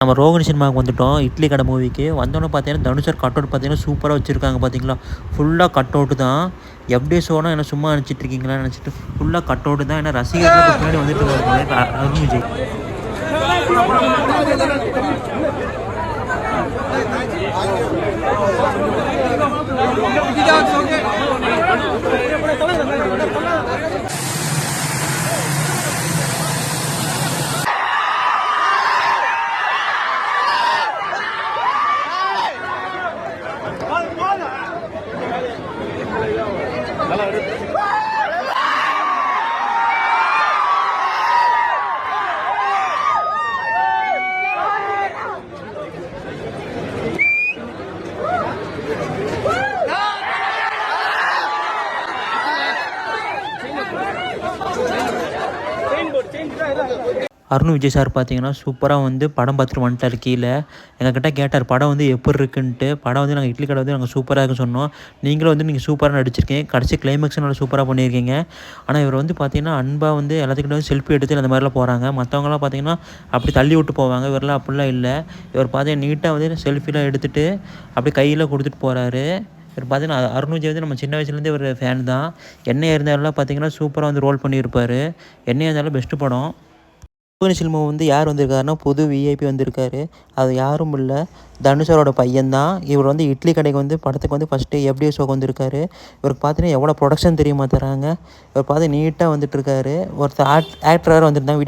நம்ம ரோகிணி சினிமாவுக்கு வந்துட்டோம். இட்லி கடை மூவிக்கு வந்தோன்னே பார்த்தீங்கன்னா, தனுஷ் கட் அவுட் பார்த்தீங்கன்னா சூப்பராக வச்சுருக்காங்க பார்த்தீங்களா. ஃபுல்லாக கட் அவுட்டு தான். எப்படி ஷோனா என்ன சும்மா நினச்சிட்டு இருக்கீங்களா நினச்சிட்டு ஃபுல்லாக கட் அவுட்டு தான். ஏன்னா ரசிகர்கள் பின்னாடி வந்துட்டு இருக்காங்க அருண் விஜய். அருண் விஜய் சார் பார்த்தீங்கன்னா சூப்பராக வந்து படம் பார்த்துட்டு வந்துட்டார் கீழே. எங்ககிட்ட கேட்டார் படம் வந்து எப்படி இருக்குன்ட்டு. படம் வந்து நாங்கள் இட்லி கடை வந்து நாங்கள் சூப்பராக இருக்குன்னு சொன்னோம். நீங்களும் வந்து நீங்கள் சூப்பராக நடிச்சிருக்கீங்க, கடைசி கிளைமேக்ஸும் நல்லா சூப்பராக பண்ணியிருக்கீங்க. ஆனால் இவர் வந்து பார்த்தீங்கன்னா அன்பாக வந்து எல்லாத்துக்கிட்ட வந்து செல்ஃபி எடுத்து அந்த மாதிரிலாம் போகிறாங்க. மற்றவங்களாம் பார்த்தீங்கன்னா அப்படி தள்ளி விட்டு போவாங்க. இவரெல்லாம் அப்படிலாம் இல்லை. இவர் பார்த்தீங்கன்னா நீட்டாக வந்து செல்ஃபிலாம் எடுத்துகிட்டு அப்படி கையில் கொடுத்துட்டு போகிறாரு. இவர் பார்த்தீங்கன்னா அருண் விஜய் வந்து நம்ம சின்ன வயசுலேருந்தே ஒரு ஃபேன் தான். என்னையாக இருந்தாலும் பார்த்தீங்கன்னா சூப்பராக வந்து ரோல் பண்ணியிருப்பார். என்னையாக இருந்தாலும் பெஸ்ட்டு படம். ரோகிணி சினிமா வந்து யார் வந்திருக்காருன்னா புது விஐபி வந்திருக்காரு. அது யாரும் இல்லை, தனுஷரோட பையன்தான். இவர் வந்து இட்லி கடைக்கு வந்து படத்துக்கு வந்து ஃபஸ்ட்டு எப்படியோ ஷோக்கு வந்திருக்காரு. இவருக்கு பார்த்தீங்கன்னா எவ்வளோ ப்ரொடக்ஷன் தெரியுமா தராங்க. இவர் பார்த்து நீட்டாக வந்துட்டுருக்காரு. ஒருத்தர் ஆக்டராக வந்திருந்தாங்க வீடியோ